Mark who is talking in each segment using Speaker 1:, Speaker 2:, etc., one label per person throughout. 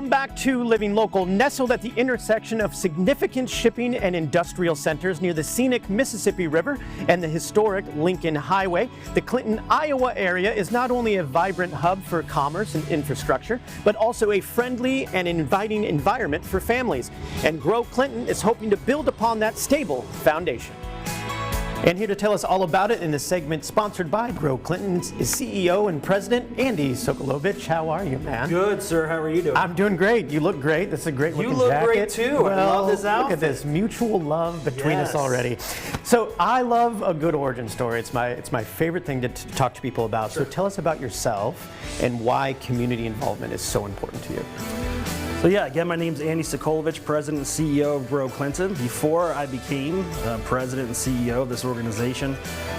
Speaker 1: Welcome back to Living Local. Nestled at the intersection of significant shipping and industrial centers near the scenic Mississippi River and the historic Lincoln Highway, the Clinton, Iowa area is not only a vibrant hub for commerce and infrastructure, but also a friendly and inviting environment for families. And Grow Clinton is hoping to build upon that stable foundation. And here to tell us all about it in this segment sponsored by Grow Clinton is CEO and President Andy Sokolovich. How are you, man?
Speaker 2: Good, sir. How are you doing?
Speaker 1: I'm doing great. You look great. This is a great looking jacket.
Speaker 2: You look great too.
Speaker 1: Well,
Speaker 2: I love this outfit.
Speaker 1: Look at this mutual love between us already. So I love a good origin story. It's my favorite thing to talk to people about. Sure. So tell us about yourself and why community involvement is so important to you.
Speaker 2: So yeah, again, my name's Andy Sokolovich, President and CEO of Grow Clinton. Before I became President and CEO of this organization,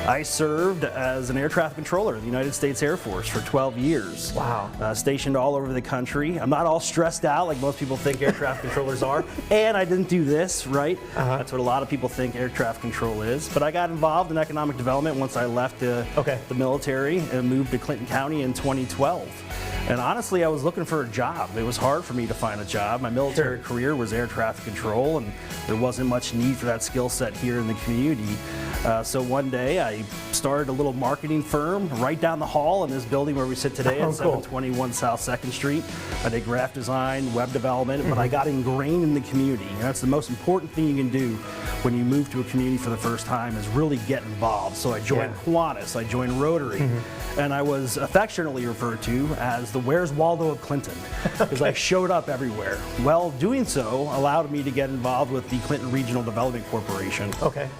Speaker 2: I served as an air traffic controller of the United States Air Force for 12 years.
Speaker 1: Wow.
Speaker 2: Stationed all over the country. I'm not all stressed out like most people think air traffic controllers are. And I didn't do this, right? That's what a lot of people think air traffic control is. But I got involved in economic development once I left the military and moved to Clinton County in 2012. And honestly, I was looking for a job. It was hard for me to find a job. My military career was air traffic control, and there wasn't much need for that skill set here in the community. So one day, I started a little marketing firm right down the hall in this building where we sit today at 721 South 2nd Street. I did graphic design, web development, but I got ingrained in the community. And that's the most important thing you can do when you move to a community for the first time is really get involved. So I joined Kiwanis, I joined Rotary, and I was affectionately referred to as the Where's Waldo of Clinton, because I showed up everywhere. Well, doing so allowed me to get involved with the Clinton Regional Development Corporation.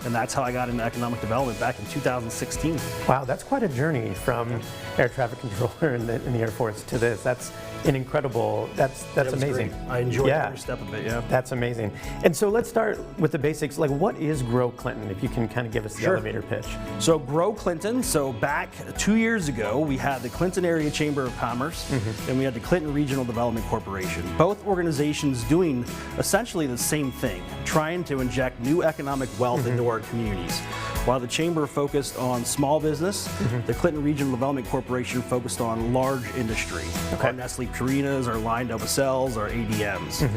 Speaker 2: And that's how I got into economic development back in 2016.
Speaker 1: Wow, that's quite a journey from air traffic controller in the Air Force to this. That's an incredible, that's amazing.
Speaker 2: Great. I enjoyed every step of it,
Speaker 1: That's amazing. And so let's start with the basics. Like, what is Grow Clinton, if you can kind of give us the elevator pitch?
Speaker 2: So Grow Clinton, so back 2 years ago, we had the Clinton Area Chamber of Commerce and we had the Clinton Regional Development Corporation. Both organizations doing essentially the same thing, trying to inject new economic wealth into our communities. While the Chamber focused on small business, the Clinton Regional Development Corporation focused on large industry. Our Nestled Purinas, our line double cells, our ADMs.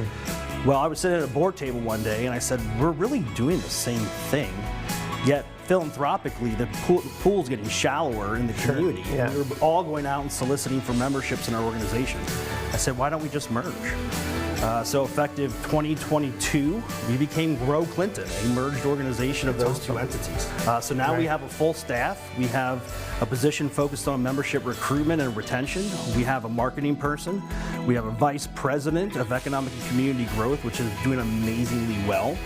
Speaker 2: Well, I was sitting at a board table one day and I said, we're really doing the same thing, yet philanthropically, the pool's getting shallower in the community. We were all going out and soliciting for memberships in our organization. I said, why don't we just merge? So effective 2022, we became Grow Clinton, a merged organization of those two entities. So now we have a full staff. We have a position focused on membership recruitment and retention. We have a marketing person. We have a vice president of economic and community growth, which is doing amazingly well.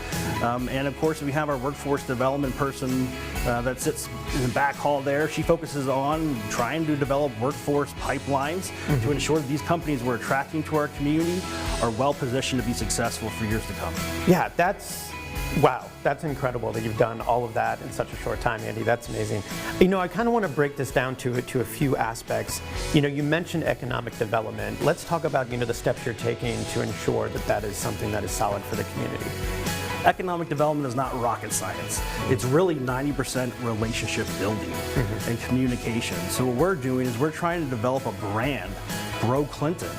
Speaker 2: And of course, we have our workforce development person that sits in the back hall there. She focuses on trying to develop workforce pipelines to ensure that these companies we're attracting to our community are well positioned to be successful for years to come.
Speaker 1: Yeah, wow, that's incredible that you've done all of that in such a short time, Andy. That's amazing. You know, I kind of want to break this down to a few aspects. You know, you mentioned economic development. Let's talk about, the steps you're taking to ensure that that is something that is solid for the community.
Speaker 2: Economic development is not rocket science. It's really 90% relationship building and communication. So what we're doing is we're trying to develop a brand, Grow Clinton,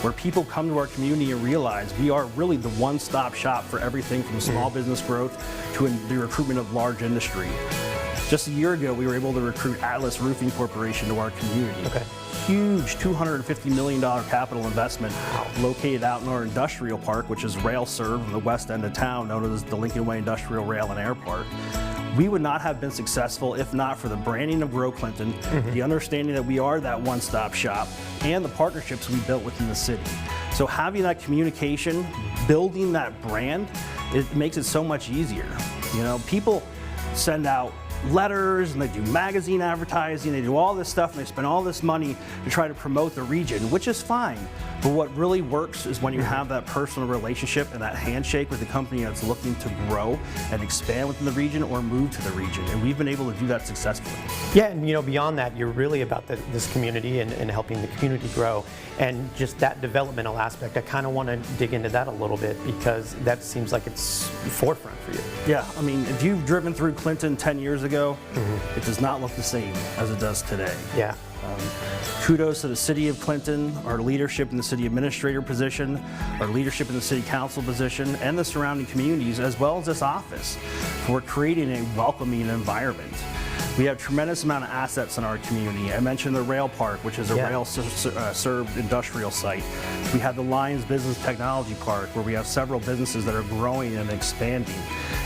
Speaker 2: where people come to our community and realize we are really the one-stop shop for everything from small business growth to the recruitment of large industry. Just a year ago, we were able to recruit Atlas Roofing Corporation to our community. Huge $250 million capital investment located out in our industrial park, which is rail served in the west end of town, known as the Lincoln Way Industrial Rail and Air Park. We would not have been successful if not for the branding of Grow Clinton, the understanding that we are that one-stop shop, and the partnerships we built within the city. So having that communication, building that brand, it makes it so much easier. People send out letters and they do magazine advertising, they do all this stuff and they spend all this money to try to promote the region, which is fine. But what really works is when you have that personal relationship and that handshake with the company that's looking to grow and expand within the region or move to the region. And we've been able to do that successfully.
Speaker 1: Yeah, and beyond that, you're really about this community and helping the community grow. And just that developmental aspect, I kind of want to dig into that a little bit because that seems like it's forefront for you.
Speaker 2: Yeah, I mean, if you've driven through Clinton 10 years ago, it does not look the same as it does today.
Speaker 1: Yeah.
Speaker 2: Kudos to the City of Clinton, our leadership in the city administrator position, our leadership in the city council position, and the surrounding communities, as well as this office, for creating a welcoming environment. We have a tremendous amount of assets in our community. I mentioned the rail park, which is a rail-served industrial site. We have the Lions Business Technology Park, where we have several businesses that are growing and expanding.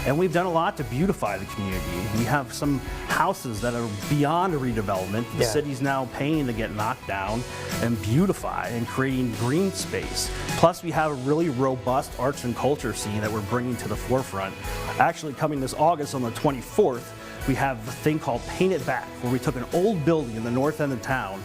Speaker 2: And we've done a lot to beautify the community. We have some houses that are beyond a redevelopment. The city's now paying to get knocked down and beautify and creating green space. Plus, we have a really robust arts and culture scene that we're bringing to the forefront. Actually, coming this August on the 24th, we have a thing called Paint It Back, where we took an old building in the north end of town,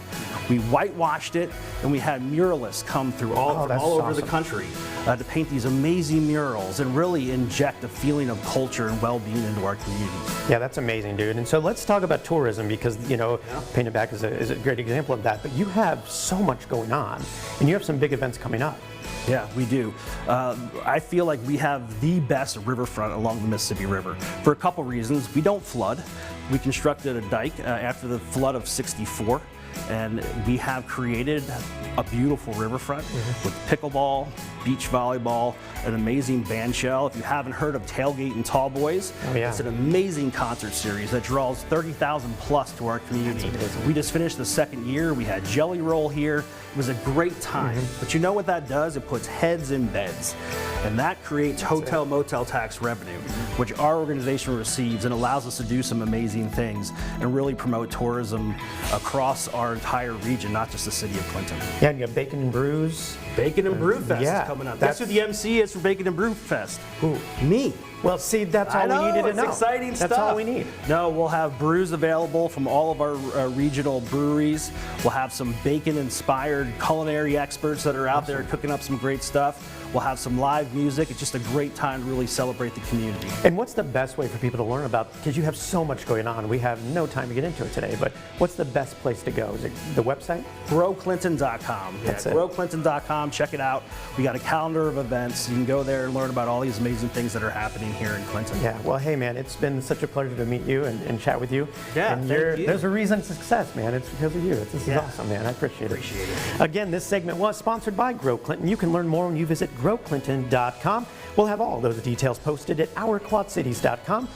Speaker 2: we whitewashed it, and we had muralists come through all over the country to paint these amazing murals and really inject a feeling of culture and well-being into our community.
Speaker 1: Yeah, that's amazing, dude. And so let's talk about tourism, because, you know, Paint It Back is a great example of that. But you have so much going on, and you have some big events coming up.
Speaker 2: Yeah, we do. I feel like we have the best riverfront along the Mississippi River for a couple reasons. We don't flood. We constructed a dike after the flood of '64, and we have created a beautiful riverfront with pickleball, beach volleyball, an amazing band shell. If you haven't heard of Tailgate and Tall Boys, it's an amazing concert series that draws 30,000 plus to our community. We just finished the second year. We had Jelly Roll here. It was a great time. But you know what that does? It puts heads in beds. And that creates hotel motel tax revenue, which our organization receives and allows us to do some amazing things and really promote tourism across our entire region, not just the city of Clinton.
Speaker 1: Yeah, and you have Bacon and Brews.
Speaker 2: Bacon and Brew Fest is coming up. That's who the MC is for Bacon and Brew Fest.
Speaker 1: Who?
Speaker 2: Me.
Speaker 1: Well, see, that's all we needed to know.
Speaker 2: It's exciting stuff.
Speaker 1: That's all we need.
Speaker 2: No, we'll have brews available from all of our regional breweries. We'll have some bacon-inspired culinary experts that are out there cooking up some great stuff. We'll have some live music. It's just a great time to really celebrate the community.
Speaker 1: And what's the best way for people to learn about, because you have so much going on, we have no time to get into it today, but what's the best place to go? Is it the website?
Speaker 2: GrowClinton.com. Yeah, GrowClinton.com. Check it out. We got a calendar of events. You can go there and learn about all these amazing things that are happening here in Clinton.
Speaker 1: Yeah, well, hey, man, it's been such a pleasure to meet you and chat with you.
Speaker 2: Yeah,
Speaker 1: and
Speaker 2: thank you.
Speaker 1: There's a reason for success, man. It's because of you. This is awesome, man. I appreciate it. Again, this segment was sponsored by Grow Clinton. You can learn more when you visit GrowClinton.com. We'll have all those details posted at ourquadcities.com.